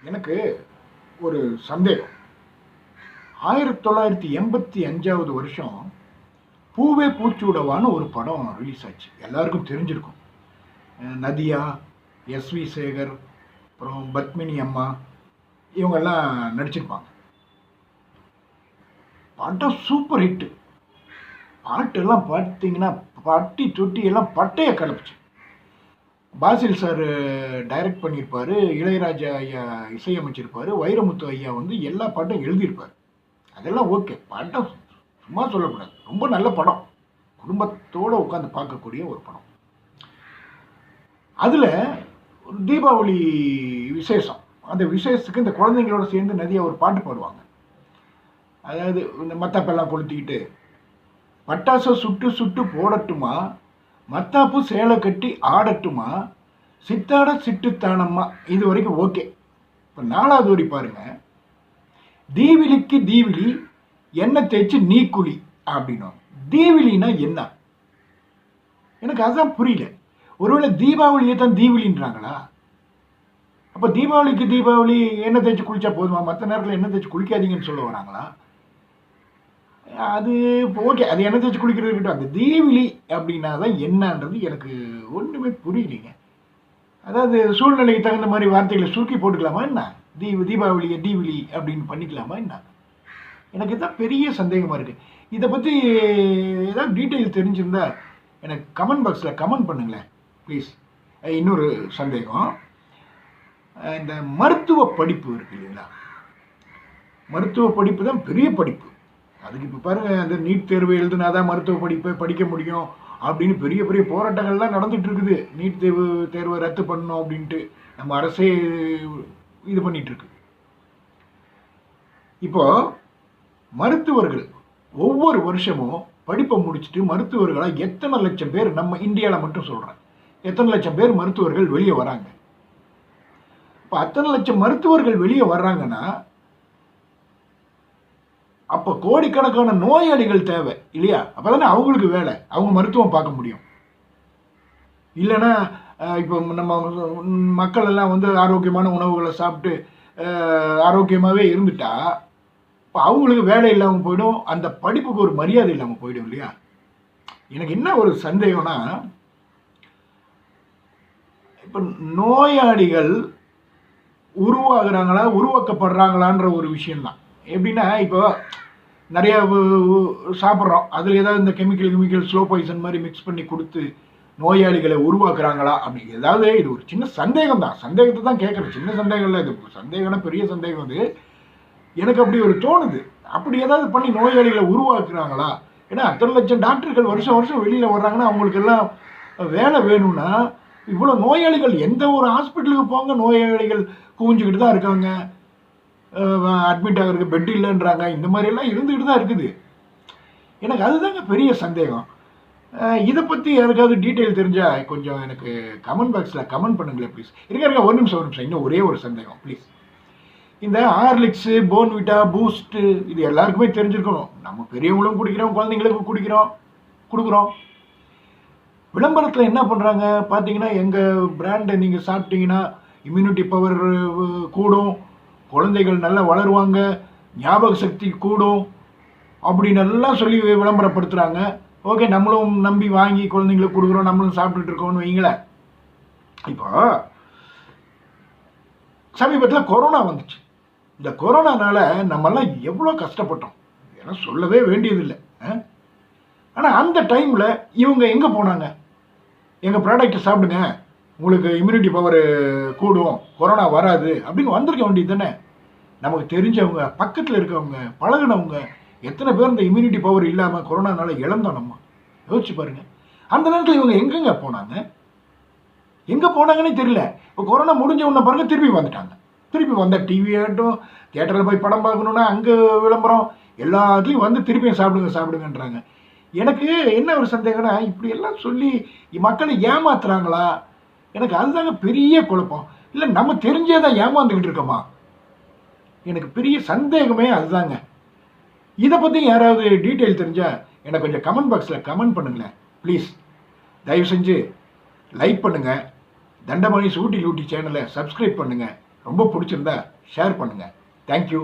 எனக்கு ஒரு சந்தேகம். 1985வது வருஷம் பூவே பூச்சூடவான்னு ஒரு படம் ரிலீஸ் ஆச்சு. எல்லாருக்கும் தெரிஞ்சிருக்கும். நதியா, எஸ்வி சேகர், அப்புறம் பத்மினி அம்மா இவங்கெல்லாம் நடிச்சிருப்பாங்க. படம் சூப்பர் ஹிட்டு. பாட்டெல்லாம் பார்த்தீங்கன்னா பட்டி தொட்டி எல்லாம் பட்டையை கிளப்பிச்சு. பாசில் சார் டைரக்ட் பண்ணியிருப்பார், இளையராஜா ஐயா இசையமைச்சிருப்பார், வைரமுத்து ஐயா வந்து எல்லா பாட்டும் எழுதியிருப்பார். அதெல்லாம் ஓகே. பாட்டம் சும்மா சொல்லக்கூடாது, ரொம்ப நல்ல படம், குடும்பத்தோடு உட்காந்து பார்க்கக்கூடிய ஒரு படம். அதில் ஒரு தீபாவளி விசேஷம். அந்த விசேஷத்துக்கு இந்த குழந்தைங்களோட சேர்ந்து நதியா ஒரு பாட்டு பாடுவாங்க. அதாவது இந்த மத்தாப்பெல்லாம் கொளுத்திக்கிட்டு பட்டாசை சுட்டு சுட்டு போடட்டுமா, மத்தாப்பு சேலை கட்டி ஆடட்டுமா, சித்தாட சிட்டுத்தானம்மா. இது வரைக்கும் ஓகே. இப்போ 4வது வரி பாருங்க. தீவிலிக்கு தீவிலி எண்ணெய் தேய்ச்சி நீ குழி அப்படின்னா தீவிலினா என்ன? எனக்கு அதுதான் புரியல. ஒருவேளை தீபாவளியை தான் தீவிலின்றாங்களா? அப்போ தீபாவளிக்கு தீபாவளி எண்ணெய் தேய்ச்சி குளிச்சா போதுமா, மற்ற நேரத்தில் எண்ணெய் தேய்ச்சி குளிக்காதீங்கன்னு சொல்ல வராங்களா? அது ஓகே, அது எண்ணெய் தேய்ச்சி குளிக்கிறது இருக்கட்டும். அந்த தீவிலி அப்படின்னா தான் என்னன்றது எனக்கு ஒன்றுமே புரியலைங்க. அதாவது சூழ்நிலைக்கு தகுந்த மாதிரி வார்த்தைகளை சுருக்கி போட்டுக்கலாமா என்ன? தீபாவளியை தீவிலி அப்படின்னு பண்ணிக்கலாமா என்ன? எனக்கு தான் பெரிய சந்தேகமாக இருக்குது. இதை பற்றி ஏதாவது டீட்டெயில் தெரிஞ்சிருந்தா எனக்கு கமெண்ட் பாக்ஸில் கமெண்ட் பண்ணுங்களேன் ப்ளீஸ். இன்னொரு சந்தேகம், இந்த மருத்துவ படிப்பு இருக்கு இல்லைங்களா? மருத்துவ படிப்பு தான் பெரிய படிப்பு. அதுக்கு இப்போ பாருங்கள், அந்த நீட் தேர்வு எழுதுனா தான் மருத்துவ படிப்பை படிக்க முடியும் அப்படின்னு பெரிய பெரிய போராட்டங்கள்லாம் நடந்துகிட்டு இருக்குது. நீட் தேர்வை ரத்து பண்ணணும் அப்படின்ட்டு நம்ம அரசே இது பண்ணிகிட்ருக்கு. இப்போது மருத்துவர்கள் ஒவ்வொரு வருஷமும் படிப்பை முடிச்சுட்டு மருத்துவர்களாக எத்தனை லட்சம் பேர், நம்ம இந்தியாவில் மட்டும் சொல்கிறேன், எத்தனை லட்சம் பேர் மருத்துவர்கள் வெளியே வராங்க. இப்போ அத்தனை லட்சம் மருத்துவர்கள் வெளியே வர்றாங்கன்னா அப்போ கோடிக்கணக்கான நோயாளிகள் தேவை இல்லையா? அப்போ தானே அவங்களுக்கு வேலை, அவங்க மருத்துவம் பார்க்க முடியும். இல்லைன்னா இப்போ நம்ம மக்கள் எல்லாம் வந்து ஆரோக்கியமான உணவுகளை சாப்பிட்டு ஆரோக்கியமாகவே இருந்துட்டா இப்போ அவங்களுக்கு வேலை இல்லாமல் போயிடும், அந்த படிப்புக்கு ஒரு மரியாதை இல்லாமல் போயிடும் இல்லையா? எனக்கு என்ன ஒரு சந்தேகம்னா, இப்போ நோயாளிகள் உருவாகிறாங்களா உருவாக்கப்படுறாங்களான்ற ஒரு விஷயம்தான். எப்படின்னா, இப்போ நிறையா சாப்பிட்றோம், அதில் ஏதாவது இந்த கெமிக்கல் ஸ்லோ பாய்சன் மாதிரி மிக்ஸ் பண்ணி கொடுத்து நோயாளிகளை உருவாக்குறாங்களா அப்படி ஏதாவது. இது ஒரு சின்ன சந்தேகம் தான், சந்தேகத்தை தான் கேட்குறேன். சின்ன சந்தேகம் இல்லை, இது சந்தேகம்னா பெரிய சந்தேகம். அது எனக்கு அப்படி ஒரு தோணுது. அப்படி ஏதாவது பண்ணி நோயாளிகளை உருவாக்குறாங்களா? ஏன்னா அத்தனை லட்சம் டாக்டர்கள் வருஷம் வருஷம் வெளியில் வர்றாங்கன்னா அவங்களுக்கெல்லாம் வேலை வேணும்னா இவ்வளோ நோயாளிகள் எந்த ஒரு ஹாஸ்பிட்டலுக்கு போங்க நோயாளிகள் குவிஞ்சிக்கிட்டு தான் இருக்காங்க, அட்மிட் ஆகிறதுக்கு பெட் இல்லைன்றாங்க. இந்த மாதிரியெல்லாம் இருந்துக்கிட்டு தான் இருக்குது. எனக்கு அதுதாங்க பெரிய சந்தேகம். இதை பற்றி யாருக்காவது டீட்டெயில் தெரிஞ்சால் கொஞ்சம் எனக்கு கமெண்ட் பாக்ஸில் கமெண்ட் பண்ணுங்களேன் ப்ளீஸ். இருக்க ஒரு நிமிஷம் இன்னும் ஒரே ஒரு சந்தேகம் ப்ளீஸ். இந்த ஹார்லிக்ஸு, போன்விட்டா, பூஸ்ட்டு இது எல்லாருக்குமே தெரிஞ்சிருக்கணும். நம்ம பெரியவங்களும் குடிக்கிறோம், குழந்தைங்களுக்கும் கொடுக்குறோம். விளம்பரத்தில் என்ன பண்ணுறாங்க பார்த்தீங்கன்னா, எங்கள் பிராண்டை நீங்கள் சாப்பிட்டீங்கன்னா இம்யூனிட்டி பவர் கூடும், குழந்தைகள் நல்லா வளருவாங்க, ஞாபக சக்தி கூடும் அப்படின்னு எல்லாம் சொல்லி விளம்பரப்படுத்துகிறாங்க. ஓகே, நம்மளும் நம்பி வாங்கி குழந்தைங்களுக்கு கொடுக்குறோம், நம்மளும் சாப்பிட்டுட்டு இருக்கோம்னு வைங்களேன். இப்போ சமீபத்தில் கொரோனா வந்துச்சு. இந்த கொரோனானால நம்மெல்லாம் எவ்வளோ கஷ்டப்பட்டோம், ஏன்னா சொல்லவே வேண்டியதில்லை. ஆனால் அந்த டைமில் இவங்க எங்கே போனாங்க? எங்கள் ப்ராடக்டை சாப்பிடுங்க, உங்களுக்கு இம்யூனிட்டி பவர் கூடும், கொரோனா வராது அப்படின்னு வந்திருக்க வேண்டியது தானே. நமக்கு தெரிஞ்சவங்க, பக்கத்தில் இருக்கவங்க, பழகினவங்க எத்தனை பேர் இந்த இம்யூனிட்டி பவர் இல்லாமல் கொரோனானால இழந்தோம். நம்ம யோசிச்சு பாருங்கள். அந்த நேரத்தில் இவங்க எங்கெங்க போனாங்க? எங்கே போனாங்கன்னே தெரியல. இப்போ கொரோனா முடிஞ்ச உடனே பாருங்கள் திருப்பி வந்துட்டாங்க. திருப்பி வந்தால் டிவி ஆகட்டும், தியேட்டரில் போய் படம் பார்க்கணுன்னா அங்கே விளம்பரம், எல்லாத்துலேயும் வந்து திருப்பியும் சாப்பிடுங்கன்றாங்க. எனக்கு என்ன ஒரு சந்தேகம்னா, இப்படி எல்லாம் சொல்லி மக்களை ஏமாத்துறாங்களா? எனக்கு அதுதாங்க பெரிய குழப்பம். இல்லை நம்ம தெரிஞ்சே தான் ஏமாந்துக்கிட்டு இருக்கோமா? எனக்கு பெரிய சந்தேகமே அதுதாங்க. இதை பற்றி யாராவது டீட்டெயில் தெரிஞ்சால் எனக்கு கொஞ்சம் கமெண்ட் பாக்ஸில் கமெண்ட் பண்ணுங்களேன் ப்ளீஸ். தயவு செஞ்சு லைக் பண்ணுங்கள், தண்டபாணி சூட்டி லூட்டி சேனலை சப்ஸ்கிரைப் பண்ணுங்கள், ரொம்ப பிடிச்சிருந்தா ஷேர் பண்ணுங்கள். தேங்க்யூ.